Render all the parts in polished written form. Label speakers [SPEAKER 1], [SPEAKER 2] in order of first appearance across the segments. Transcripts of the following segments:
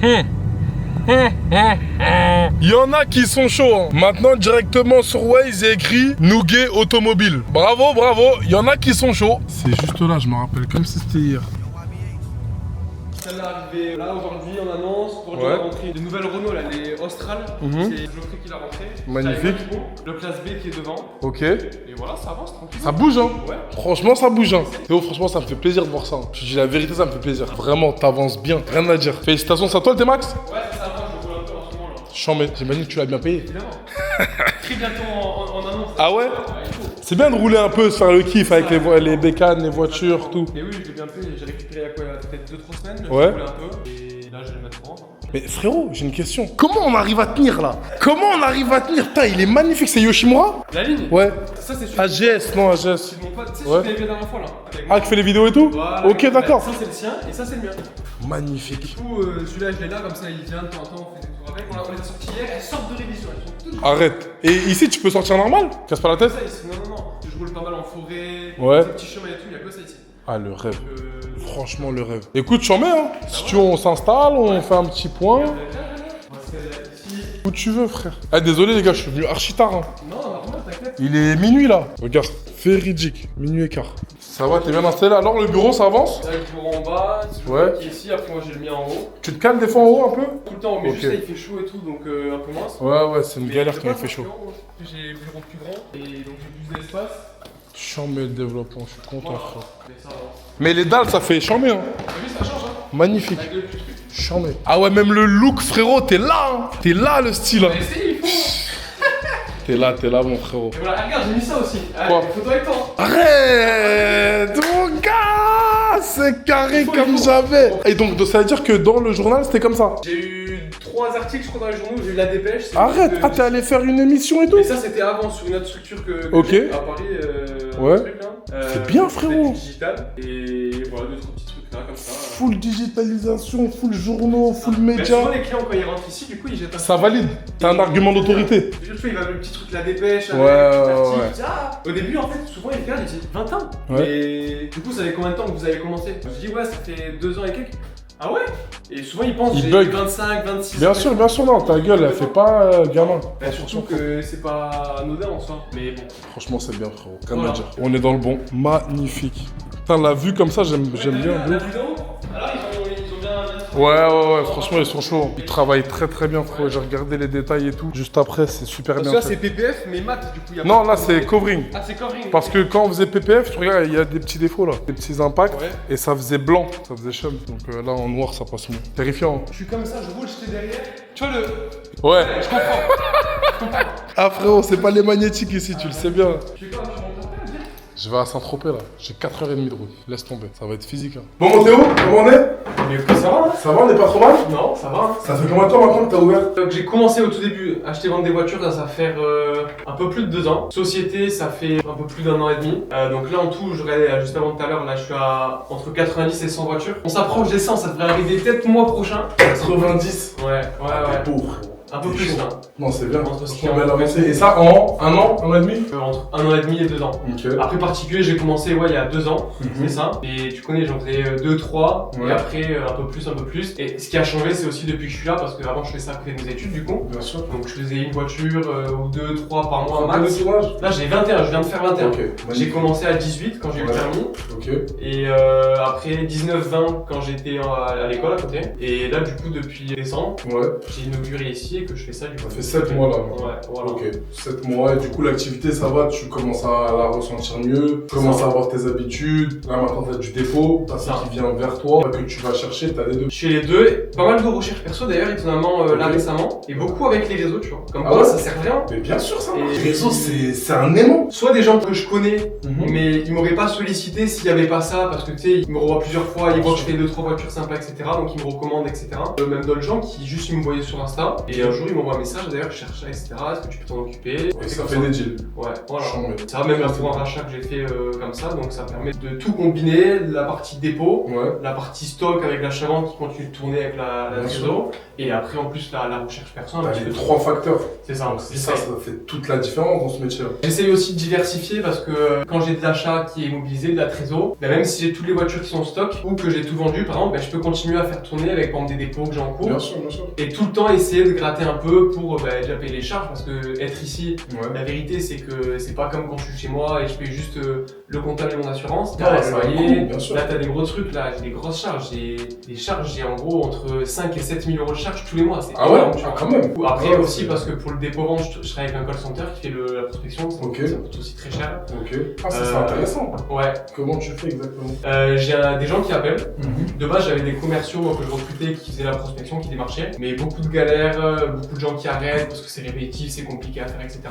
[SPEAKER 1] Il y en a qui sont chauds. Hein. Maintenant, directement sur Waze, il y a écrit Nouguet Automobile. Bravo, bravo. Il y en a qui sont chauds. C'est juste là, je me rappelle comme si c'était hier.
[SPEAKER 2] Celle-là arrivée là aujourd'hui en annonce pour la rentrée. Les nouvelles Renault là, les Austral, c'est Geoffrey qui l'a rentré.
[SPEAKER 1] Magnifique.
[SPEAKER 2] Le Classe B qui est devant.
[SPEAKER 1] Ok.
[SPEAKER 2] Et voilà, ça avance tranquille.
[SPEAKER 1] Ça bouge hein.
[SPEAKER 2] Ouais.
[SPEAKER 1] Franchement ça bouge hein. Théo franchement ça me fait plaisir de voir ça. Je dis la vérité ça me fait plaisir. Vraiment t'avances bien, rien à dire. Félicitations, c'est à toi le T-Max?
[SPEAKER 2] Ouais c'est ça, moi je roule un peu en ce moment là.
[SPEAKER 1] Chambé, j'imagine que tu l'as bien payé.
[SPEAKER 2] Évidemment. Très bientôt en annonce.
[SPEAKER 1] Ah ouais? C'est bien de rouler un peu, se faire le kiff avec les bécanes, les voitures, tout.
[SPEAKER 2] Mais oui, je l'ai bien payé, j'ai récupéré il y a quoi, peut-être 2-3 semaines,
[SPEAKER 1] Ouais.
[SPEAKER 2] j'ai roulé un peu, et là je vais le mettre en vente.
[SPEAKER 1] Mais frérot, j'ai une question. Comment on arrive à tenir là? Comment on arrive à tenir? Putain, il est magnifique, c'est Yoshimura?
[SPEAKER 2] La ligne?
[SPEAKER 1] Ouais.
[SPEAKER 2] Ça c'est celui
[SPEAKER 1] AGS, non AGS.
[SPEAKER 2] de mon pote, tu sais,
[SPEAKER 1] Ouais.
[SPEAKER 2] je l'avais vu la dernière fois là. Avec
[SPEAKER 1] Ah,
[SPEAKER 2] moi.
[SPEAKER 1] qui fait les vidéos et tout?
[SPEAKER 2] Voilà,
[SPEAKER 1] ok, d'accord.
[SPEAKER 2] Ça c'est le sien, et ça c'est le mien.
[SPEAKER 1] Magnifique.
[SPEAKER 2] Du coup, celui-là je l'ai là, comme ça il vient de temps en temps, on fait des tours avec. On les a sortis hier, elles sortent de révision, elles sont toutes.
[SPEAKER 1] Arrête. Et ici, tu peux sortir normal? Casse pas la tête?
[SPEAKER 2] Ça ici, non. Je roule pas mal en forêt,
[SPEAKER 1] Ouais.
[SPEAKER 2] des petits chemins et tout, il y a que ça ici.
[SPEAKER 1] Ah, le rêve. Franchement, le rêve. Écoute, j'en mets, hein. Si tu veux, on s'installe, on fait un petit point.
[SPEAKER 2] On va se faire ici.
[SPEAKER 1] Où tu veux, frère. Ah, désolé, les gars, je suis venu archi tard. Hein.
[SPEAKER 2] Non, normal, t'inquiète.
[SPEAKER 1] Il est minuit, là. Regarde, véridique. Minuit et quart. Ça va, t'es bien installé. Alors, le bureau, ça avance?
[SPEAKER 2] Là, le bureau en bas,
[SPEAKER 1] Ouais.
[SPEAKER 2] qui est ici, après moi j'ai le mien en haut.
[SPEAKER 1] Tu te calmes des fois en haut un peu?
[SPEAKER 2] Tout le temps, mais
[SPEAKER 1] Ok.
[SPEAKER 2] juste là il fait chaud et tout, donc un peu moins.
[SPEAKER 1] Ouais, c'est une galère quand il fait chaud.
[SPEAKER 2] J'ai le bureau plus grand et donc j'ai plus d'espace.
[SPEAKER 1] Chambé le développement, je suis content,
[SPEAKER 2] Voilà.
[SPEAKER 1] frère.
[SPEAKER 2] Mais ça avance.
[SPEAKER 1] Mais les dalles, ça fait chambé, hein.
[SPEAKER 2] T'as vu, ça change, hein.
[SPEAKER 1] Magnifique.
[SPEAKER 2] Avec le petit truc.
[SPEAKER 1] Chambé. Ah ouais, même le look, frérot, t'es là, hein. T'es là, le style, hein.
[SPEAKER 2] Mais si, il faut.
[SPEAKER 1] T'es là, mon frérot.
[SPEAKER 2] Et voilà, regarde, j'ai mis ça aussi.
[SPEAKER 1] Quoi?
[SPEAKER 2] Allez, photo avec toi.
[SPEAKER 1] Arrête, mon gars, c'est carré comme j'avais. Et donc, ça veut dire que dans le journal, c'était comme ça.
[SPEAKER 2] J'ai eu 3 articles, je crois, dans les journaux, j'ai eu la dépêche. c'est
[SPEAKER 1] Arrête,
[SPEAKER 2] que-
[SPEAKER 1] ah, t'es allé faire une émission et tout?
[SPEAKER 2] Et ça, c'était avant, sur une autre structure que
[SPEAKER 1] Ok.
[SPEAKER 2] j'ai à Paris.
[SPEAKER 1] Ouais.
[SPEAKER 2] un truc, là.
[SPEAKER 1] C'est bien, frérot.
[SPEAKER 2] C'était digital. Et voilà, 2-3 petits trucs là, comme ça.
[SPEAKER 1] Full digitalisation, full journaux, full
[SPEAKER 2] Mais
[SPEAKER 1] média.
[SPEAKER 2] souvent, les clients, quand ils rentrent ici, du coup, ils jettent un.
[SPEAKER 1] Ça valide. T'as un argument d'autorité.
[SPEAKER 2] Tu vois, il va le petit truc, la dépêche,
[SPEAKER 1] Ouais, ouais.
[SPEAKER 2] Au début, en fait, souvent, ils regardent, ils disent 20 ans.
[SPEAKER 1] Ouais.
[SPEAKER 2] Et du coup, ça fait combien de temps que vous avez commencé? Je dis, ouais, ça fait 2 ans et quelques. Ah ouais? Et souvent, ils pensent,
[SPEAKER 1] Ils
[SPEAKER 2] j'ai
[SPEAKER 1] bug.
[SPEAKER 2] 25, 26
[SPEAKER 1] Bien sûr, non, ta gueule, elle fait pas gamin.
[SPEAKER 2] Bah, surtout que c'est pas anodin en soi. Mais bon.
[SPEAKER 1] Franchement, c'est bien, frérot. Rien
[SPEAKER 2] Voilà.
[SPEAKER 1] à dire. On est dans le bon. Magnifique. Putain, la vue comme ça, j'aime bien.
[SPEAKER 2] La
[SPEAKER 1] de ouf.
[SPEAKER 2] vidéo, alors ils ont bien.
[SPEAKER 1] Ouais, franchement, ils sont chauds. Ils travaillent très bien, frérot. J'ai regardé les détails et tout. Juste après, c'est super
[SPEAKER 2] Parce
[SPEAKER 1] bien
[SPEAKER 2] que là, c'est
[SPEAKER 1] fait.
[SPEAKER 2] PPF, mais mat, du coup, il y a
[SPEAKER 1] Non,
[SPEAKER 2] pas
[SPEAKER 1] là,
[SPEAKER 2] de-
[SPEAKER 1] c'est covering.
[SPEAKER 2] Ah, c'est covering.
[SPEAKER 1] Parce que quand on faisait PPF, tu regardes, il y a des petits défauts là, des petits impacts,
[SPEAKER 2] Ouais.
[SPEAKER 1] et ça faisait blanc, ça faisait chum. Donc là, en noir, ça passe mieux. Terrifiant.
[SPEAKER 2] Je suis comme ça, je roule, j'étais derrière. Tu vois le.
[SPEAKER 1] Hein. Ouais.
[SPEAKER 2] Je comprends.
[SPEAKER 1] Ah, frérot, c'est pas les magnétiques ici, tu le sais bien.
[SPEAKER 2] Je sais pas, tu montes à peine,
[SPEAKER 1] Je vais à Saint-Tropez là, j'ai 4h30 de route. Laisse tomber, ça va être physique. Hein. Bon, mon Théo, comment on est?
[SPEAKER 2] mais ça va, hein?
[SPEAKER 1] Ça va, on est pas trop mal?
[SPEAKER 2] Non, ça va. Hein.
[SPEAKER 1] Ça fait combien de temps maintenant que t'as ouvert?
[SPEAKER 2] Donc j'ai commencé au tout début, acheter vendre des voitures, ça va faire un peu plus de 2 ans. Société, ça fait un peu plus d'1 an et demi. Donc là en tout, je regardais juste avant tout à l'heure, là je suis à entre 90 et 100 voitures. On s'approche des 100, ça devrait arriver peut-être mois prochain.
[SPEAKER 1] 90.
[SPEAKER 2] Ouais.
[SPEAKER 1] Pauvre.
[SPEAKER 2] Un peu
[SPEAKER 1] T'es
[SPEAKER 2] plus
[SPEAKER 1] chaud.
[SPEAKER 2] là.
[SPEAKER 1] Non, c'est bien.
[SPEAKER 2] Entre
[SPEAKER 1] Franchement, belle avancée. Et ça en un an et demi?
[SPEAKER 2] Entre 1 an et demi et 2 ans.
[SPEAKER 1] Ok.
[SPEAKER 2] Après particulier, j'ai commencé il y a 2 ans,
[SPEAKER 1] Mhm.
[SPEAKER 2] c'est ça. Et tu connais, j'en faisais 2, 3,
[SPEAKER 1] Ouais.
[SPEAKER 2] et après un peu plus. Et ce qui a changé, c'est aussi depuis que je suis là, parce qu'avant je faisais ça à côté de mes études du coup.
[SPEAKER 1] Bien sûr.
[SPEAKER 2] Donc je faisais une voiture ou 2, 3 par mois
[SPEAKER 1] Combien de
[SPEAKER 2] max.
[SPEAKER 1] tournage?
[SPEAKER 2] Là j'ai 21, je viens de faire 21.
[SPEAKER 1] Ok.
[SPEAKER 2] J'ai
[SPEAKER 1] magnifique.
[SPEAKER 2] commencé à 18 quand j'ai eu le
[SPEAKER 1] Ouais.
[SPEAKER 2] permis.
[SPEAKER 1] Ok.
[SPEAKER 2] Et après 19-20 quand j'étais à l'école à côté. Et là du coup depuis décembre,
[SPEAKER 1] Ouais.
[SPEAKER 2] j'ai inauguré ici et que je fais ça du coup.
[SPEAKER 1] Ça fait 7 mois là.
[SPEAKER 2] Ouais, voilà.
[SPEAKER 1] Ok, 7 mois et du coup l'activité ça va, tu commences à la ressentir mieux, tu commences à avoir tes habitudes, là maintenant t'as du défaut, t'as ça
[SPEAKER 2] Ça.
[SPEAKER 1] qui vient vers toi, que tu vas chercher, t'as les deux.
[SPEAKER 2] Je fais les deux, pas mal de recherches perso d'ailleurs étonnamment là
[SPEAKER 1] Ok.
[SPEAKER 2] récemment, et beaucoup avec les réseaux tu vois. Comme
[SPEAKER 1] Ah
[SPEAKER 2] quoi
[SPEAKER 1] ouais
[SPEAKER 2] ça sert rien.
[SPEAKER 1] Mais bien sûr ça
[SPEAKER 2] Et-
[SPEAKER 1] marche. Les réseaux c'est un aimant.
[SPEAKER 2] Soit des gens que je connais,
[SPEAKER 1] Mhm.
[SPEAKER 2] mais ils m'auraient pas sollicité s'il y avait pas ça, parce que tu sais, ils me revoient plusieurs fois, ils voient que je fais 2-3 voitures sympas, etc. Donc ils me recommandent, etc. Même d'autres gens qui juste ils me voyaient sur Insta, et un jour ils m'envoient un message d'ailleurs, je cherche ça, etc. Est-ce que tu peux t'en occuper?
[SPEAKER 1] Et ça
[SPEAKER 2] comme
[SPEAKER 1] fait des deals.
[SPEAKER 2] Ouais, voilà.
[SPEAKER 1] Chambé.
[SPEAKER 2] Ça va même là pour un rachat que j'ai fait comme ça, donc ça permet de tout combiner, la partie dépôt,
[SPEAKER 1] Ouais.
[SPEAKER 2] la partie stock avec l'achat-vente qui continue de tourner avec la
[SPEAKER 1] Bien
[SPEAKER 2] réseau, Et après, en plus, la recherche personnelle.
[SPEAKER 1] T'as les 3 facteurs.
[SPEAKER 2] C'est ça.
[SPEAKER 1] Donc ça fait toute la différence dans ce métier.
[SPEAKER 2] J'essaye aussi de diversifier parce que quand j'ai de l'achat qui est mobilisé, de la trésor, bah même si j'ai toutes les voitures qui sont en stock ou que j'ai tout vendu par exemple, bah je peux continuer à faire tourner avec par exemple, des dépôts que j'ai en cours.
[SPEAKER 1] Bien sûr, bien sûr.
[SPEAKER 2] Et tout le temps essayer de gratter un peu pour déjà payer les charges parce que être ici, la vérité c'est que c'est pas comme quand je suis chez moi et je paye juste le comptable et mon assurance. Là,
[SPEAKER 1] c'est
[SPEAKER 2] le
[SPEAKER 1] un
[SPEAKER 2] loyer,
[SPEAKER 1] coût, bien sûr.
[SPEAKER 2] là t'as des gros trucs, là j'ai des grosses charges. J'ai en gros entre 5 et 7 000 euros de charges tous les mois.
[SPEAKER 1] Ah ouais, quand même.
[SPEAKER 2] Après aussi parce que pour le dépôt vente, je travaille avec un call center qui fait la prospection, ça coûte aussi très cher.
[SPEAKER 1] Ok. Ah ça c'est intéressant.
[SPEAKER 2] Ouais.
[SPEAKER 1] Comment tu fais exactement?
[SPEAKER 2] J'ai des gens qui appellent. De base j'avais des commerciaux que je recrutais qui faisaient la prospection, qui démarchaient. Mais beaucoup de galères, beaucoup de gens qui arrêtent parce que c'est répétitif, c'est compliqué à faire, etc.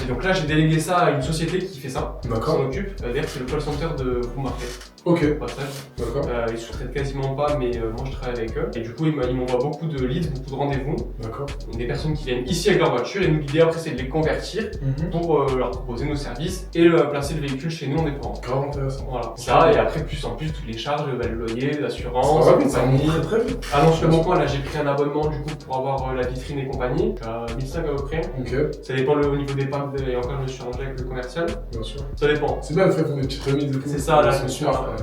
[SPEAKER 2] Et donc là j'ai délégué ça à une société qui fait ça, qui s'en occupe. D'ailleurs c'est le call center de Room Market.
[SPEAKER 1] Ok.
[SPEAKER 2] Passage.
[SPEAKER 1] D'accord.
[SPEAKER 2] Ils sous-traitent quasiment pas, mais moi je travaille avec eux. Et du coup ils m'envoient beaucoup de leads, beaucoup de rendez-vous.
[SPEAKER 1] D'accord.
[SPEAKER 2] Des personnes qui viennent ici avec leur voiture et nous l'idée après c'est de les convertir pour leur proposer nos services et placer le véhicule chez nous en dépendant.
[SPEAKER 1] Grave intéressant.
[SPEAKER 2] Voilà. Ça et après plus en plus toutes les charges, le loyer, l'assurance,
[SPEAKER 1] ça va vite, ça monte très très vite.
[SPEAKER 2] Ah non, sur le bon coin là j'ai pris un abonnement du coup pour avoir la vitrine et compagnie. À 1500 à peu près.
[SPEAKER 1] Ok.
[SPEAKER 2] Ça dépend au niveau des packs et encore je me suis arrangé avec le commercial.
[SPEAKER 1] Bien sûr.
[SPEAKER 2] Ça dépend.
[SPEAKER 1] C'est bien de faire des petites remises et tout.
[SPEAKER 2] C'est ça là, je me suis après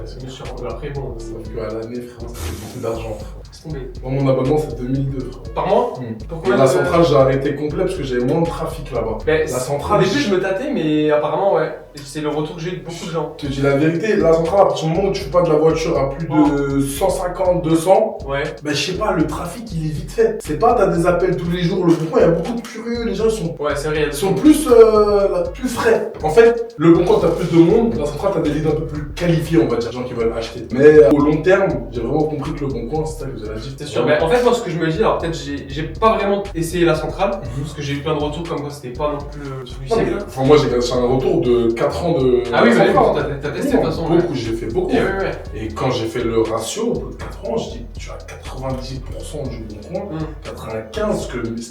[SPEAKER 2] bon.
[SPEAKER 1] Sauf qu'à l'année frère, ça fait beaucoup d'argent.
[SPEAKER 2] Laisse tomber.
[SPEAKER 1] Moi mon abonnement c'est 2002 frère.
[SPEAKER 2] Par mois?
[SPEAKER 1] Pourquoi la centrale j'ai arrêté complet parce que j'avais moins de trafic là-bas.
[SPEAKER 2] La
[SPEAKER 1] centrale.
[SPEAKER 2] Au début je me tâtais mais apparemment ouais. C'est le retour que j'ai eu de beaucoup de gens.
[SPEAKER 1] Je te dis la vérité, la centrale à partir du moment où tu fais pas de la voiture à plus de 150, 200,
[SPEAKER 2] ouais.
[SPEAKER 1] Ben je sais pas, le trafic il est vite fait. C'est pas t'as des appels tous les jours, le bon coin il y a beaucoup de curieux, les gens sont.
[SPEAKER 2] Ouais c'est vrai.
[SPEAKER 1] Ils sont plus frais. En fait, le bon coin t'as plus de monde, la centrale t'as des leads un peu plus qualifiés on va dire, des gens qui veulent acheter. Mais au long terme, j'ai vraiment compris que le bon coin c'est ça que vous avez dit.
[SPEAKER 2] C'est sûr, mais en fait moi ce que je me dis, alors peut-être j'ai pas vraiment essayé la centrale, parce que j'ai eu plein de retours comme quoi c'était pas non plus le truc du siècle.
[SPEAKER 1] Enfin moi j'ai un retour de 4 ans de.
[SPEAKER 2] Ah oui, mais t'as testé de toute façon.
[SPEAKER 1] Beaucoup, j'ai fait beaucoup.
[SPEAKER 2] Ouais.
[SPEAKER 1] Et quand j'ai fait le ratio, au bout de 4 ans, je dis tu as 90% du bon coin, 95%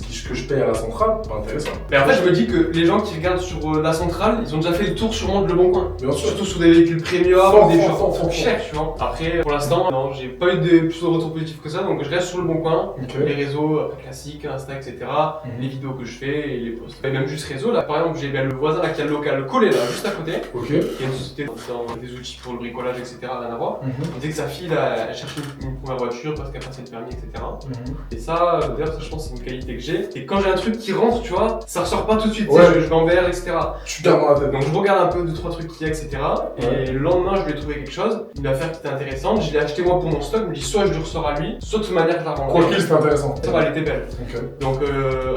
[SPEAKER 1] ce que je paye à la centrale, pas intéressant.
[SPEAKER 2] Mais en fait je me dis que les gens qui regardent sur la centrale, ils ont déjà fait le tour sûrement de le bon coin.
[SPEAKER 1] Bien sûr.
[SPEAKER 2] Surtout sur des véhicules premium, des choses chères, tu vois. Après pour l'instant, non, j'ai pas eu plus de retours positifs que ça, donc je reste sur le bon coin. Les réseaux classiques, Insta, etc. Les vidéos que je fais et les posts. Et même juste réseau, là par exemple j'ai le voisin là qui a le local collé là, juste à côté.
[SPEAKER 1] Ok.
[SPEAKER 2] Il y a une société dans des outils pour le bricolage, etc. Rien à voir. Il disait que sa fille là, elle cherchait une première voiture parce qu'elle passait le permis, etc. Et ça, d'ailleurs, ça je pense c'est une qualité que j'ai. Et quand j'ai un truc qui rentre, tu vois, ça ressort pas tout de suite, je m'embère, etc.
[SPEAKER 1] Tu gardes dans la tête.
[SPEAKER 2] Donc je regarde un peu 2-3 trucs qu'il y a, etc. Et le lendemain, je lui ai trouvé quelque chose, une affaire qui était intéressante. Je l'ai acheté moi pour mon stock, je me dis soit je lui ressors à lui, soit de toute manière je la rends.
[SPEAKER 1] Quoi qu'il, c'était intéressant.
[SPEAKER 2] Ça va, elle était belle.
[SPEAKER 1] Okay.
[SPEAKER 2] Donc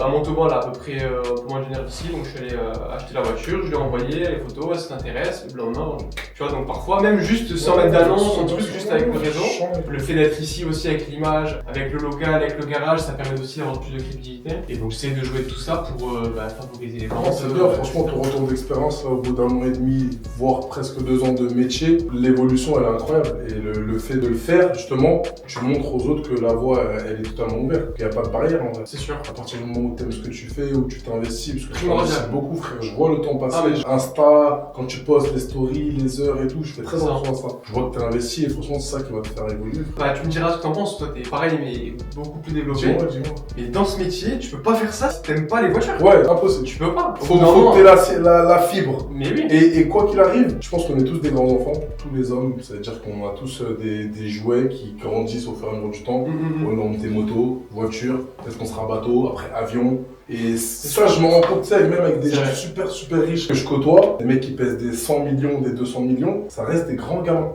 [SPEAKER 2] à Montauban, là, à peu près un peu moins d'une heure d'ici, donc je suis allé acheter la voiture, je lui ai envoyé les photos, elle s'intéresse, le lendemain, tu vois, donc parfois même juste sans mettre d'annonce, sans truc, juste avec le réseau, le fait d'être ici aussi avec l'image, avec le local, avec le garage, ça permet aussi d'avoir plus de crédibilité. Et donc j'essaie de jouer tout ça pour favoriser les ventes.
[SPEAKER 1] C'est bien, franchement, ton retour d'expérience au bout d'un an et demi, voire presque 2 ans de métier, l'évolution elle est incroyable. Et le fait de le faire, justement, tu montres aux autres que la voie elle est totalement ouverte, qu'il n'y a pas de barrière en vrai.
[SPEAKER 2] C'est sûr.
[SPEAKER 1] À partir du moment où tu aimes ce que tu fais, où tu t'investis, parce que tu
[SPEAKER 2] m'investis
[SPEAKER 1] beaucoup frère, je vois le temps passer, Insta, quand tu postes les stories, les heures et tout, je fais très attention à ça. Je vois que tu as investi et franchement c'est ça qui va te faire évoluer.
[SPEAKER 2] Bah tu me diras ce que t'en penses, toi t'es pareil mais beaucoup plus développé.
[SPEAKER 1] Dis-moi.
[SPEAKER 2] Et dans ce métier, tu peux pas faire ça si t'aimes pas les voitures.
[SPEAKER 1] Ouais, impossible.
[SPEAKER 2] Tu peux pas.
[SPEAKER 1] Faut que t'aies la fibre.
[SPEAKER 2] Mais oui.
[SPEAKER 1] Et quoi qu'il arrive, je pense qu'on est tous des grands enfants, tous les hommes, c'est-à-dire qu'on a tous des jouets qui grandissent au fur et à mesure du temps. On a des motos, voitures, peut-être qu'on sera bateau, après avion. Et ça, je m'en rends compte, même avec des gens super riches que je côtoie, des mecs qui pèsent des 100 millions, des 200 millions, ça reste des grands gamins.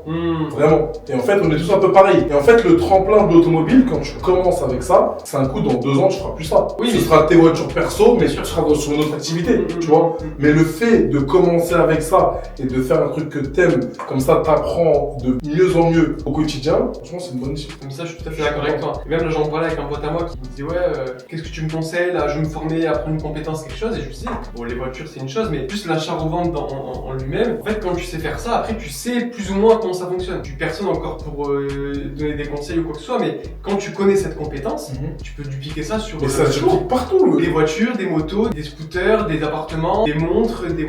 [SPEAKER 1] Vraiment. Et en fait, on est tous un peu pareils. Et en fait, le tremplin de l'automobile, quand tu commences avec ça, c'est un coup, dans 2 ans, tu feras plus ça. Oui, ce sera tes voitures perso, mais tu seras sur une autre activité, tu vois. Mais le fait de commencer avec ça et de faire un truc que t'aimes, comme ça, t'apprends de mieux en mieux au quotidien, franchement, c'est une bonne issue.
[SPEAKER 2] Comme ça, je suis tout à fait d'accord avec toi. Et même là, j'en parlais avec un pote à moi qui me disait, qu'est-ce que tu me conseilles là, je vais me former, apprendre une compétence, quelque chose, et je me suis dit, bon, les voitures c'est une chose, mais plus l'achat-revente en lui-même, en fait, quand tu sais faire ça, après tu sais plus ou moins comment ça fonctionne. Tu personne encore pour donner des conseils ou quoi que ce soit, mais quand tu connais cette compétence, tu peux dupliquer ça sur.
[SPEAKER 1] Et ça se duplique partout.
[SPEAKER 2] Des voitures, des motos, des scooters, des appartements, des montres, des.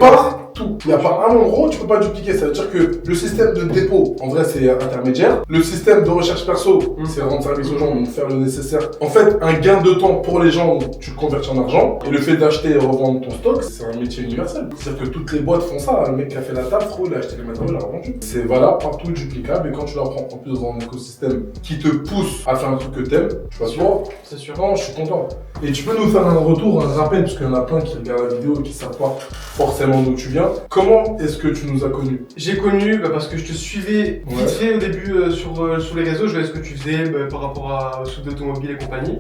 [SPEAKER 1] tout. Il n'y a pas un endroit où tu peux pas dupliquer. Ça veut dire que le système de dépôt, en vrai, c'est intermédiaire. Le système de recherche perso, c'est rendre service aux gens, donc faire le nécessaire. En fait, un gain de temps pour les gens, tu le convertis en argent. Et le fait d'acheter et revendre ton stock, c'est un métier universel. C'est-à-dire que toutes les boîtes font ça. Le mec qui a fait la table, il a acheté les matériaux, il a revendu. C'est valable partout, duplicable. Et quand tu l'apprends en plus dans un écosystème qui te pousse à faire un truc que t'aimes, tu vas voir.
[SPEAKER 2] C'est sûr.
[SPEAKER 1] Non, je suis content. Et tu peux nous faire un retour, un rappel, parce qu'il y en a plein qui regardent la vidéo et qui savent pas forcément d'où tu viens. Comment est-ce que tu nous as connus?
[SPEAKER 2] J'ai connu parce que je te suivais
[SPEAKER 1] Ouais.
[SPEAKER 2] vite fait au début sur les réseaux, je voyais ce que tu faisais par rapport au sous d'automobile et compagnie.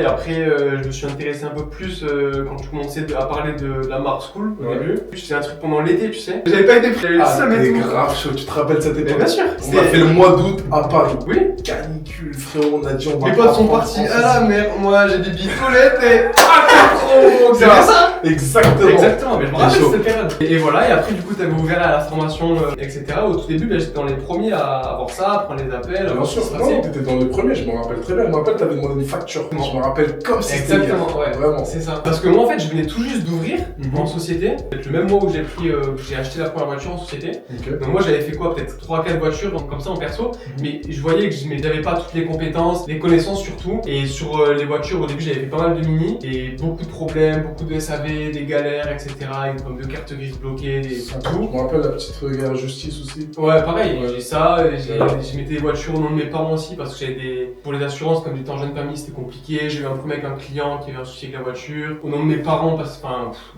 [SPEAKER 2] Et après, je me suis intéressé un peu plus quand tu commençais à parler de la Mark School au
[SPEAKER 1] Ouais.
[SPEAKER 2] début. Je faisais un truc pendant l'été, tu sais. J'avais pas été pris, j'avais le seum et
[SPEAKER 1] t'es
[SPEAKER 2] tout.
[SPEAKER 1] grave chaud, tu te rappelles cette
[SPEAKER 2] Mais
[SPEAKER 1] époque?
[SPEAKER 2] bien sûr.
[SPEAKER 1] On a fait le mois d'août à Paris.
[SPEAKER 2] Oui.
[SPEAKER 1] Canicule, frérot, on a dit on va
[SPEAKER 2] Mes
[SPEAKER 1] pas
[SPEAKER 2] potes sont
[SPEAKER 1] prendre
[SPEAKER 2] partis
[SPEAKER 1] France.
[SPEAKER 2] à la mer, moi j'ai des bitolettes et. Ah, c'est ça?
[SPEAKER 1] Exactement.
[SPEAKER 2] Exactement, mais je me rappelle
[SPEAKER 1] chaud.
[SPEAKER 2] cette période. Et voilà, et après du coup t'avais ouvert à la formation, etc. Au tout début, j'étais dans les premiers à avoir ça, à prendre les appels, à
[SPEAKER 1] Bien
[SPEAKER 2] voir
[SPEAKER 1] sûr,
[SPEAKER 2] ce qui se passait.
[SPEAKER 1] non, t'étais dans les premiers, je me rappelle très bien. Je me rappelle, t'avais demandé une facture. Je me rappelle comme si c'était hier.
[SPEAKER 2] Exactement, ouais.
[SPEAKER 1] Vraiment.
[SPEAKER 2] C'est ça. Parce que moi en fait, je venais tout juste d'ouvrir
[SPEAKER 1] Mhm.
[SPEAKER 2] en société. Peut-être le même mois où j'ai acheté la première voiture en société.
[SPEAKER 1] Ok.
[SPEAKER 2] Donc moi j'avais fait quoi, peut-être 3-4 voitures comme ça en perso, mais je voyais que j'avais pas toutes les compétences, les connaissances surtout. Et sur les voitures au début j'avais fait pas mal de mini et beaucoup de problèmes, beaucoup de SAV, des galères, etc. Des problèmes de cartes grises bloquées, des tout.
[SPEAKER 1] Je me rappelle la petite guerre justice aussi.
[SPEAKER 2] Ouais, pareil,
[SPEAKER 1] Ouais.
[SPEAKER 2] j'ai ça, je mettais des voitures au nom de mes parents aussi parce que pour les assurances, comme j'étais en jeune famille, c'était compliqué. J'ai eu un problème avec un client qui avait un souci avec la voiture, au nom de mes parents, parce que,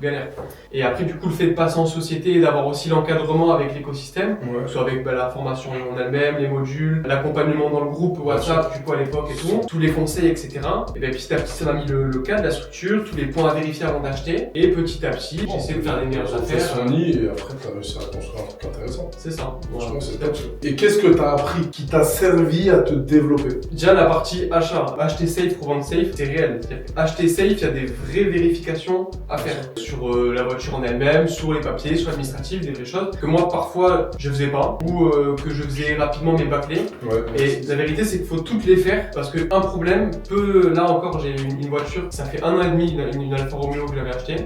[SPEAKER 2] galère. Et après, du coup, le fait de passer en société et d'avoir aussi l'encadrement avec l'écosystème,
[SPEAKER 1] Ouais.
[SPEAKER 2] que ce soit avec la formation en elle-même, les modules, l'accompagnement dans le groupe WhatsApp, du coup, à l'époque et tout, tous les conseils, etc. Et bien, petit à petit, ça m'a mis le cadre, la structure, tous les points à vérifier avant d'acheter. Et petit à petit, j'ai essayé de faire les meilleures
[SPEAKER 1] On fait
[SPEAKER 2] affaires.
[SPEAKER 1] son nid et après t'as réussi à construire un truc intéressant.
[SPEAKER 2] C'est ça.
[SPEAKER 1] Franchement, c'est
[SPEAKER 2] Petit à
[SPEAKER 1] top.
[SPEAKER 2] petit.
[SPEAKER 1] Et qu'est-ce que t'as appris qui t'a servi à te développer?
[SPEAKER 2] Déjà la partie achat, acheter safe pour vendre safe, c'est réel. C'est-à-dire que acheter safe, il y a des vraies vérifications à faire sur la voiture en elle-même, sur les papiers, sur l'administratif, des vraies choses que moi parfois je faisais pas ou que je faisais rapidement mes bâclés.
[SPEAKER 1] Ouais.
[SPEAKER 2] Et la vérité c'est qu'il faut toutes les faire parce qu'un problème peut, là encore j'ai une voiture, ça fait 1 an et demi, une Alfa Romeo que j'avais achetée.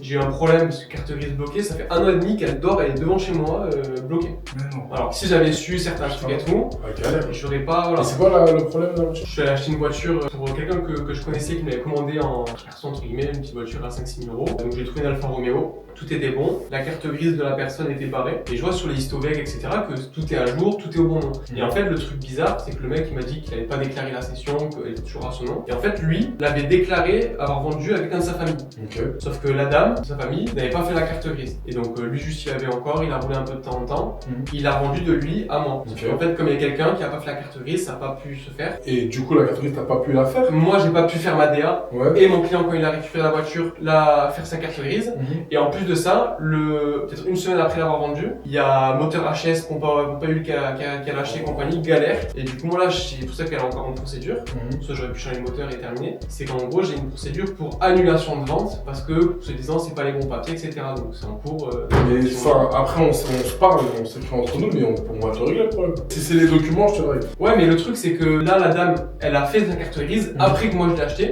[SPEAKER 2] J'ai eu un problème parce que carte grise bloquée, ça fait 1 an et demi qu'elle dort, elle est devant chez moi bloquée.
[SPEAKER 1] Mais non.
[SPEAKER 2] Alors si j'avais su certains trucs et tout,
[SPEAKER 1] Ah, galère.
[SPEAKER 2] j'aurais pas, voilà.
[SPEAKER 1] Et c'est quoi le problème de la voiture?
[SPEAKER 2] Je suis allé acheter une voiture pour quelqu'un que je connaissais qui m'avait commandé en perso entre guillemets, une petite voiture à 5-6 000 euros. Donc j'ai trouvé une Alfa Romeo, tout était bon, la carte grise de la personne était barrée, et je vois sur les historiques, etc. que tout est à jour, tout est au bon nom. Et en fait, le truc bizarre, c'est que le mec il m'a dit qu'il n'avait pas déclaré la cession, qu'elle était toujours à son nom. Et en fait, lui l'avait déclaré avoir vendu à quelqu'un de sa famille.
[SPEAKER 1] Ok.
[SPEAKER 2] Sauf que la dame, sa famille, n'avait pas fait la carte grise. Et donc lui juste il avait encore, il a roulé un peu de temps en temps, il a rendu de lui à moi.
[SPEAKER 1] Ok.
[SPEAKER 2] En fait, comme il y a quelqu'un qui a pas fait la carte grise, ça n'a pas pu se faire.
[SPEAKER 1] Et du coup, la catégorie, t'as pas pu la faire?
[SPEAKER 2] Moi, j'ai pas pu faire ma DA.
[SPEAKER 1] Ouais.
[SPEAKER 2] Et mon client, quand il a récupéré la voiture, faire sa carte grise. Et en plus de ça, peut-être une semaine après l'avoir vendu, il y a moteur HS qu'on pas eu qu'à lâcher compagnie, galère. Et du coup, moi là, c'est pour ça qu'elle est encore en procédure. Soit j'aurais pu changer le moteur et terminer. C'est qu'en gros, j'ai une procédure pour annulation de vente parce que, se disant, c'est pas les bons papiers, etc. Donc c'est en cours.
[SPEAKER 1] Mais enfin, après, on se parle, on s'écrit entre nous, mais on va te régler le problème. Si c'est les documents, je te le règle.
[SPEAKER 2] Ouais, mais le truc, c'est que là, la dame, elle a fait sa carte grise après que moi je l'ai acheté.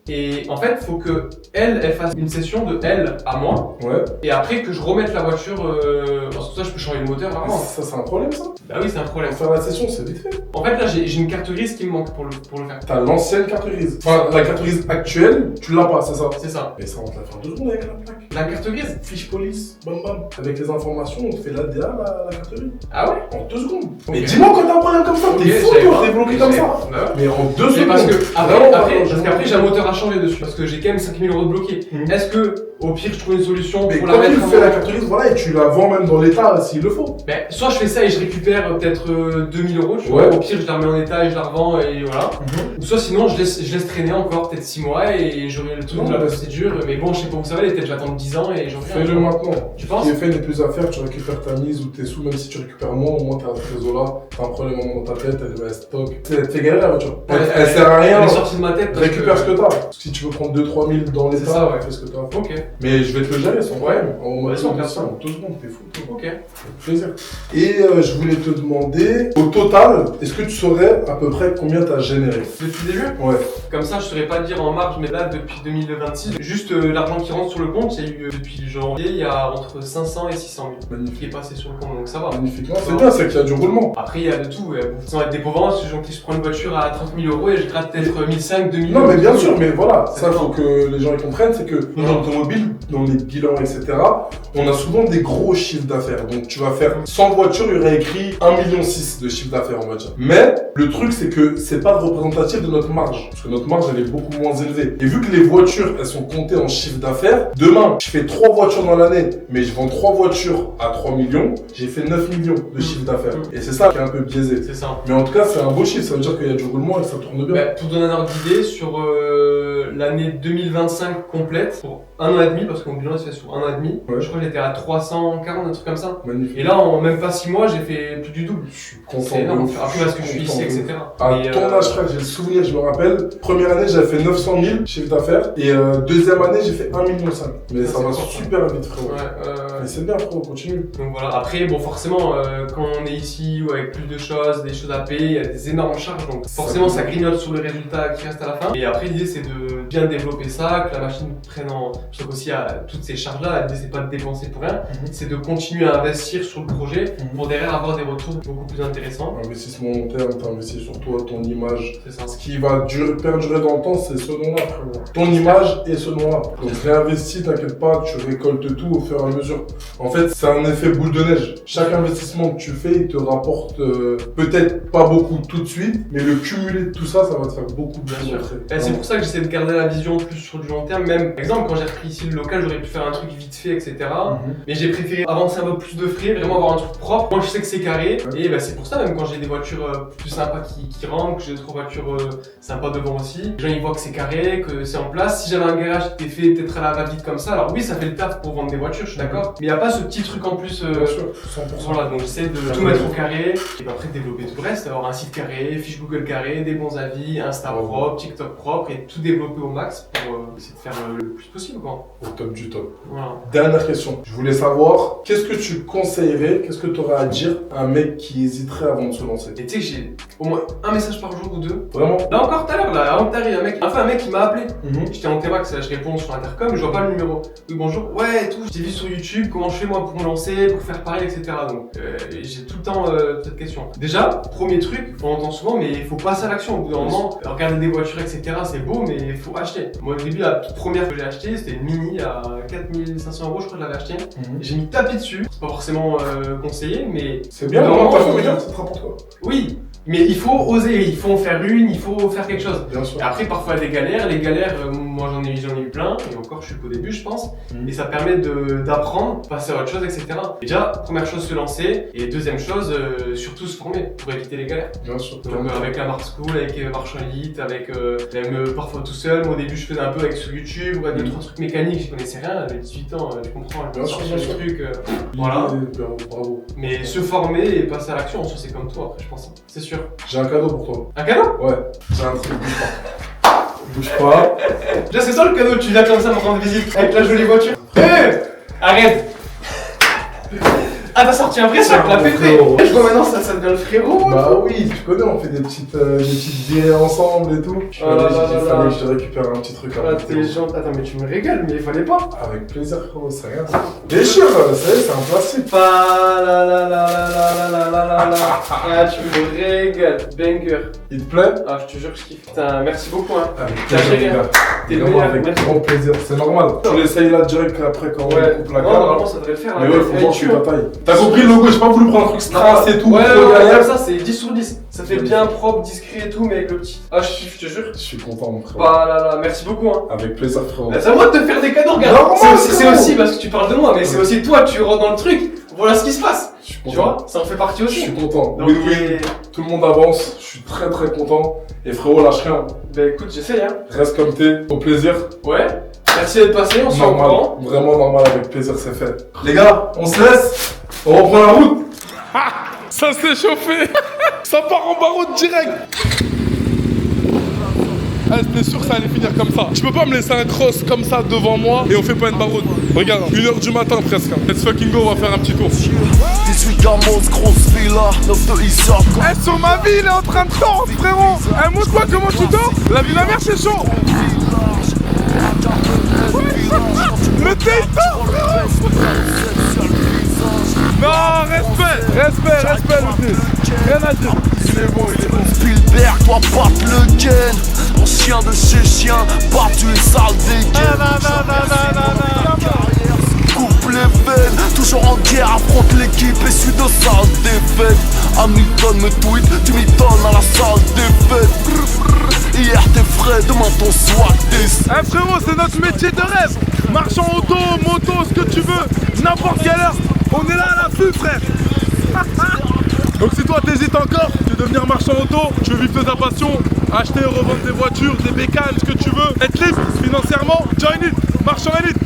[SPEAKER 2] Et en fait, faut que elle fasse une session de elle à moi.
[SPEAKER 1] Ouais.
[SPEAKER 2] Et après que je remette la voiture, parce que ça, je peux changer le moteur vraiment.
[SPEAKER 1] Ça, c'est un problème, ça?
[SPEAKER 2] Bah oui, c'est un problème.
[SPEAKER 1] Faire la session, c'est vite fait.
[SPEAKER 2] En fait, là, j'ai une carte grise qui me manque pour le faire.
[SPEAKER 1] T'as l'ancienne carte grise. Enfin, la carte grise actuelle, tu l'as pas, c'est ça?
[SPEAKER 2] C'est ça.
[SPEAKER 1] Mais ça, on te la fait en 2 secondes avec la plaque.
[SPEAKER 2] La carte grise?
[SPEAKER 1] Fiche police, bam bam. Avec les informations, on te fait l'ADA, la carte grise.
[SPEAKER 2] Ah ouais?
[SPEAKER 1] En 2 secondes.
[SPEAKER 2] Ok.
[SPEAKER 1] Mais dis-moi quand t'as un problème comme ça,
[SPEAKER 2] Ok,
[SPEAKER 1] t'es fou,
[SPEAKER 2] j'avais
[SPEAKER 1] toi,
[SPEAKER 2] pas.
[SPEAKER 1] t'es bloqué comme ça.
[SPEAKER 2] Bah ouais.
[SPEAKER 1] Mais en 2
[SPEAKER 2] Mais
[SPEAKER 1] secondes.
[SPEAKER 2] parce que
[SPEAKER 1] Vraiment,
[SPEAKER 2] après j'ai un moteur à changer dessus. Parce que j'ai quand même 5000 euros de bloqué. Est-ce que, au pire, je trouve une solution
[SPEAKER 1] Mais
[SPEAKER 2] pour
[SPEAKER 1] quand
[SPEAKER 2] la mettre
[SPEAKER 1] tu fais la carte grise, voilà, et tu la vends même dans l'état s'il le faut.
[SPEAKER 2] Ben, soit je fais ça et je récupère peut-être 2000 euros, tu
[SPEAKER 1] Ouais.
[SPEAKER 2] vois. Au pire, je la remets en état et je la revends et voilà. Ou soit sinon, je laisse traîner encore peut-être 6 mois et j'aurai le truc
[SPEAKER 1] Non,
[SPEAKER 2] de la
[SPEAKER 1] mais-
[SPEAKER 2] procédure. Mais bon, je sais pas où ça va aller, peut-être je vais attendre 10 ans et j'en fais
[SPEAKER 1] Fais-le maintenant.
[SPEAKER 2] Tu
[SPEAKER 1] Ce
[SPEAKER 2] penses?
[SPEAKER 1] qui est fait n'est plus à faire, tu récupères ta mise ou tes sous, même si tu récupères moins, au moins t'as un trésor là, t'as un problème dans ta tête, elle est à stock. T'es galère la voiture. Elle sert à rien.
[SPEAKER 2] Elle est sortie de ma tête. parce
[SPEAKER 1] Récupère
[SPEAKER 2] que-
[SPEAKER 1] ce que t'as. Si tu veux prendre 2-3 000 dans
[SPEAKER 2] C'est
[SPEAKER 1] l'état,
[SPEAKER 2] ça, ouais.
[SPEAKER 1] fais ce que t'as.
[SPEAKER 2] Ok,
[SPEAKER 1] Mais je vais te le gérer sans problème. On va
[SPEAKER 2] Vas-y, on fait
[SPEAKER 1] ça
[SPEAKER 2] ça.
[SPEAKER 1] en 2 secondes, t'es fou.
[SPEAKER 2] ok.
[SPEAKER 1] Avec plaisir. Et je voulais te demander, au total, est-ce que tu saurais sais à peu près combien t'as généré.
[SPEAKER 2] Depuis le début?
[SPEAKER 1] Ouais.
[SPEAKER 2] Comme ça, je saurais pas dire en marge, mais là, depuis 2026, juste l'argent qui rentre sur le compte, il y a eu depuis janvier, il y a entre 500 et 600 000
[SPEAKER 1] Magnifique.
[SPEAKER 2] qui est passé sur le compte, donc ça va.
[SPEAKER 1] Magnifique. Non, c'est bien, c'est qu'il y a du roulement.
[SPEAKER 2] Après, il y a de tout. Sans être dépauvant, si je prends une voiture à 30 000 euros et je gratte peut-être 1500, 2000 euros.
[SPEAKER 1] Non, mais bien sûr, mais voilà,
[SPEAKER 2] Ça
[SPEAKER 1] ça, il
[SPEAKER 2] dépend.
[SPEAKER 1] faut que les gens y comprennent, c'est que dans l'automobile, dans les bilans, etc., on a souvent des gros chiffres d'affaires. Donc, tu vas faire 100 voitures, il y aurait écrit 1,6 million de chiffre d'affaires, on va dire. Mais, le truc, c'est que c'est pas représentatif de notre marge. Parce que notre marge, elle est beaucoup moins élevée. Et vu que les voitures, elles sont comptées en chiffre d'affaires, demain, je fais 3 voitures dans l'année, mais je vends 3 voitures à 3 millions, j'ai fait 9 millions de chiffre d'affaires. Et c'est ça qui est un peu biaisé.
[SPEAKER 2] C'est ça.
[SPEAKER 1] Mais en tout cas, c'est un beau chiffre, ça veut dire qu'il y a du roulement et que ça tourne bien.
[SPEAKER 2] Bah, pour donner un ordre d'idée, sur l'année 2025 complète, pour 1 an et demi, parce que mon bilan se fait sur 1 an et demi,
[SPEAKER 1] Ouais.
[SPEAKER 2] je crois que j'étais à 340, un truc comme ça.
[SPEAKER 1] Magnifique.
[SPEAKER 2] Et là, en même pas 6 mois, j'ai fait plus du double.
[SPEAKER 1] Je suis content.
[SPEAKER 2] C'est énorme.
[SPEAKER 1] de ouf.
[SPEAKER 2] Après, parce que je suis
[SPEAKER 1] content
[SPEAKER 2] ici,
[SPEAKER 1] de ouf.
[SPEAKER 2] etc.
[SPEAKER 1] À
[SPEAKER 2] Et,
[SPEAKER 1] ton âge, frère, j'ai le souvenir, je me rappelle. Première année, j'avais fait 900 000 chiffre d'affaires. Et deuxième année, j'ai fait 1,5 million. Mais
[SPEAKER 2] Ça,
[SPEAKER 1] ça
[SPEAKER 2] c'est
[SPEAKER 1] va
[SPEAKER 2] fort,
[SPEAKER 1] super vite, frérot.
[SPEAKER 2] ouais,
[SPEAKER 1] Mais c'est bien, frérot, continue.
[SPEAKER 2] donc voilà. Après, bon, forcément, quand on est ici ou avec plus de choses, des choses à payer, il y a des énormes charges. Donc forcément, ça grignote sur le résultat qui reste à la fin. Et après, l'idée, c'est de bien développer ça, que la machine prenne en. Je trouve qu'aussi, toutes ces charges-là, l'idée, c'est pas de dépenser pour rien. C'est de continuer à investir sur le projet pour derrière avoir des retours beaucoup plus intéressants.
[SPEAKER 1] Investissement long terme, t'investis sur toi, ton image.
[SPEAKER 2] C'est ça.
[SPEAKER 1] Ce qui va perdurer dans le temps, c'est ce nom-là, frérot. Ton image et ce nom-là. Donc réinvestis, t'inquiète pas, tu récoltes tout au fur et à mesure. En fait, c'est un effet boule de neige. Chaque investissement que tu fais, il te rapporte peut-être pas beaucoup tout de suite, mais le cumulé de tout ça, ça va te faire beaucoup bien
[SPEAKER 2] Bien sûr.
[SPEAKER 1] rentrer.
[SPEAKER 2] Et c'est pour ça que j'essaie de garder la vision plus sur du long terme. Même, par exemple, quand j'ai repris ici le local, j'aurais pu faire un truc vite fait, etc. Mais j'ai préféré avancer un peu plus de frais, vraiment avoir un truc propre. Moi, je sais que c'est carré. Et bah, c'est pour ça, même quand j'ai des voitures plus sympas qui rentrent, que j'ai d'autres voitures sympas devant aussi, les gens ils voient que c'est carré, que c'est en place. Si j'avais un garage qui était fait peut-être à la va-vite comme ça, alors oui, ça fait le taf pour vendre des voitures, je suis d'accord. Mais il n'y a pas ce petit truc en plus.
[SPEAKER 1] Bien sûr, 100%.
[SPEAKER 2] Voilà, donc j'essaie de tout mettre au carré et après de développer tout le reste, avoir un site carré, fiche Google carré, des bons avis, Insta propre, TikTok propre et tout développer au max pour essayer de faire le plus possible quoi.
[SPEAKER 1] Au top du top.
[SPEAKER 2] Voilà.
[SPEAKER 1] Dernière question. Je voulais savoir, qu'est-ce que tu conseillerais, qu'est-ce que tu aurais à dire à un mec qui hésiterait avant de se lancer?
[SPEAKER 2] Et tu sais que j'ai au moins un message par jour ou deux.
[SPEAKER 1] Vraiment?
[SPEAKER 2] Là encore tout à l'heure, là, avant que t'arrives, un mec qui m'a appelé. J'étais en T-Max, je réponds sur l'intercom, je vois pas le numéro. Oui, bonjour, ouais, et tout, je t'ai vu sur YouTube, comment je fais moi pour me lancer, pour faire pareil, etc. Donc j'ai tout le temps cette question. Déjà, premier truc, on entend souvent, mais il faut passer à l'action. Au bout d'un moment, regarder des voitures, etc., c'est beau, mais il faut acheter. Moi, au début, la toute première que j'ai achetée, c'était une Mini à 4500 euros, je crois que je l'avais achetée. J'ai mis tapis dessus, c'est pas forcément conseillé, mais.
[SPEAKER 1] C'est bien,
[SPEAKER 2] Au bout d'un
[SPEAKER 1] non,
[SPEAKER 2] moment,
[SPEAKER 1] t'as fait regarde, c'est très pour toi.
[SPEAKER 2] oui, mais il faut oser, il faut en faire une, il faut faire quelque chose.
[SPEAKER 1] Bien sûr.
[SPEAKER 2] Et après, parfois, des galères. Les galères, moi j'en ai eu plein, et encore, je suis qu'au début, je pense. Et ça permet d'apprendre, passer à autre chose, etc. Et déjà, première chose, se lancer. Et deuxième chose, surtout se former pour éviter les galères.
[SPEAKER 1] Bien sûr.
[SPEAKER 2] Donc, avec la Mark School, avec Marchand Elite, avec même parfois tout seul. Moi, au début, je faisais un peu avec sur YouTube, ouais, 2-3 trucs mécaniques, je connaissais rien. J'avais 18 ans, tu comprends, je
[SPEAKER 1] Bien
[SPEAKER 2] me
[SPEAKER 1] sûr,
[SPEAKER 2] sortais
[SPEAKER 1] bien
[SPEAKER 2] des
[SPEAKER 1] sûr.
[SPEAKER 2] trucs. Voilà.
[SPEAKER 1] Bravo.
[SPEAKER 2] Mais se former et passer à l'action, en soi, c'est comme toi, après, je pense. C'est sûr.
[SPEAKER 1] J'ai un cadeau pour toi.
[SPEAKER 2] Un cadeau?
[SPEAKER 1] Ouais, j'ai un truc, bouge pas. Bouge pas.
[SPEAKER 2] Déjà, c'est ça le cadeau, tu viens comme ça me rendre visite avec la jolie voiture. Arrête. Ah, t'as sorti un vrai sac, la pété.
[SPEAKER 1] frérot.
[SPEAKER 2] Je vois maintenant, ça devient le frérot.
[SPEAKER 1] Bah oui, tu connais, on fait des petites billets ensemble et tout. Je suis
[SPEAKER 2] Oh là
[SPEAKER 1] allé,
[SPEAKER 2] là
[SPEAKER 1] j'ai dit,
[SPEAKER 2] là
[SPEAKER 1] fallait
[SPEAKER 2] là.
[SPEAKER 1] que je te récupère un petit truc.
[SPEAKER 2] Ah, t'es gentil. Attends, mais tu me régales, mais il fallait pas.
[SPEAKER 1] Avec plaisir, frérot, c'est rien. Déchire, ça y est, c'est un plastique.
[SPEAKER 2] Pas la la la la la la la la la. Ah, tu me régales. Banger.
[SPEAKER 1] Il te plaît?
[SPEAKER 2] Ah, je te jure que je kiffe. Putain, merci beaucoup, hein.
[SPEAKER 1] Avec
[SPEAKER 2] T'as
[SPEAKER 1] plaisir,
[SPEAKER 2] géré,
[SPEAKER 1] les gars.
[SPEAKER 2] T'es le
[SPEAKER 1] Vraiment,
[SPEAKER 2] meilleur,
[SPEAKER 1] avec
[SPEAKER 2] merci.
[SPEAKER 1] grand plaisir, c'est normal. Tu l'essayes là direct après quand on
[SPEAKER 2] Ouais,
[SPEAKER 1] coupe la
[SPEAKER 2] non,
[SPEAKER 1] carte.
[SPEAKER 2] normalement ça devrait le faire.
[SPEAKER 1] Mais
[SPEAKER 2] là.
[SPEAKER 1] ouais, faut
[SPEAKER 2] Elle
[SPEAKER 1] voir
[SPEAKER 2] est
[SPEAKER 1] sur
[SPEAKER 2] chaude.
[SPEAKER 1] ta taille. T'as compris le logo, j'ai pas voulu prendre un truc strass et tout.
[SPEAKER 2] Ouais,
[SPEAKER 1] trop
[SPEAKER 2] ouais,
[SPEAKER 1] derrière.
[SPEAKER 2] comme ça, c'est 10 sur 10. Ça fait bien propre, discret et tout, mais avec le petit. Ah, je kiffe, je te jure.
[SPEAKER 1] Je suis content, mon frère.
[SPEAKER 2] Bah là là, merci beaucoup, hein.
[SPEAKER 1] Avec plaisir, frérot.
[SPEAKER 2] Bah, c'est à moi de te faire des cadeaux, regarde.
[SPEAKER 1] Normal,
[SPEAKER 2] C'est
[SPEAKER 1] frérot.
[SPEAKER 2] aussi parce que tu parles de moi, mais c'est aussi toi, tu rentres dans le truc. Voilà ce qui se passe.
[SPEAKER 1] Je suis
[SPEAKER 2] Tu
[SPEAKER 1] content.
[SPEAKER 2] vois, ça en fait partie
[SPEAKER 1] Je
[SPEAKER 2] aussi.
[SPEAKER 1] suis content.
[SPEAKER 2] Donc,
[SPEAKER 1] Win-win. Tout le monde avance. Je suis très très content. Et frérot, lâche rien.
[SPEAKER 2] Bah écoute, j'essaye, hein.
[SPEAKER 1] Reste comme t'es. Au plaisir.
[SPEAKER 2] Ouais. Merci d'être passé, on se voit au
[SPEAKER 1] Normal.
[SPEAKER 2] courant.
[SPEAKER 1] Vraiment normal. Avec plaisir, c'est fait. Les gars, on se laisse. On reprend la route. Ça s'est chauffé. Ça part en barreau direct. Ah, j'étais sûr que ça allait finir comme ça. Tu peux pas me laisser un cross comme ça devant moi et on fait pas une barreau. Regarde, 1h du matin presque. Let's fucking go, on va faire un petit tour.
[SPEAKER 3] 18 gamos, grosse villa, 9 de Isaac.
[SPEAKER 4] Eh, sur ma vie, il est en train de tordre, frérot. Eh, montre-moi comment tu dors. La vie de la mère, c'est chaud. Le thé, il tord, frérot. Non, respect, le thé. Rien à dire. Il est bon.
[SPEAKER 3] Spielberg doit battre le gain. Mon chien de chez chien, battu une sale dégaine. Coupe les veines, toujours en guerre, affronte l'équipe et suis de sales défaites. Hamilton me tweet, tu m'étonnes à la salle des fêtes. Hier t'es frais, demain ton swag t'es.
[SPEAKER 4] Eh frérot, c'est notre métier de rêve. Marchand auto, moto, ce que tu veux, n'importe quelle heure. On est là à l'affût, frère. Donc si toi t'hésites encore, tu veux devenir marchand auto, tu veux vivre de ta passion, acheter et revendre des voitures, des bécanes, ce que tu veux, être libre financièrement, join it, marchand élite.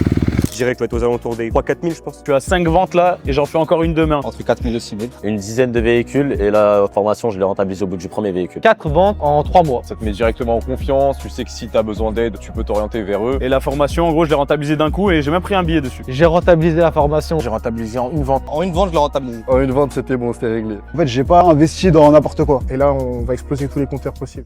[SPEAKER 5] Je dirais que je vais être aux alentours des 3-4 000, je pense.
[SPEAKER 6] Je suis à 5 ventes là et j'en fais encore une demain.
[SPEAKER 7] Entre 4 000 et 6 000.
[SPEAKER 8] Une dizaine de véhicules et la formation, je l'ai rentabilisée au bout du premier véhicule.
[SPEAKER 6] 4 ventes en 3 mois.
[SPEAKER 9] Ça te met directement en confiance, tu sais que si tu as besoin d'aide, tu peux t'orienter vers eux.
[SPEAKER 6] Et la formation, en gros, je l'ai rentabilisée d'un coup et j'ai même pris un billet dessus.
[SPEAKER 10] J'ai rentabilisé la formation.
[SPEAKER 7] J'ai rentabilisé en une vente. En une vente, je l'ai rentabilisé.
[SPEAKER 11] En une vente, c'était bon, c'était réglé.
[SPEAKER 12] En fait, j'ai pas investi dans n'importe quoi. Et là, on va exploser tous les compteurs possibles.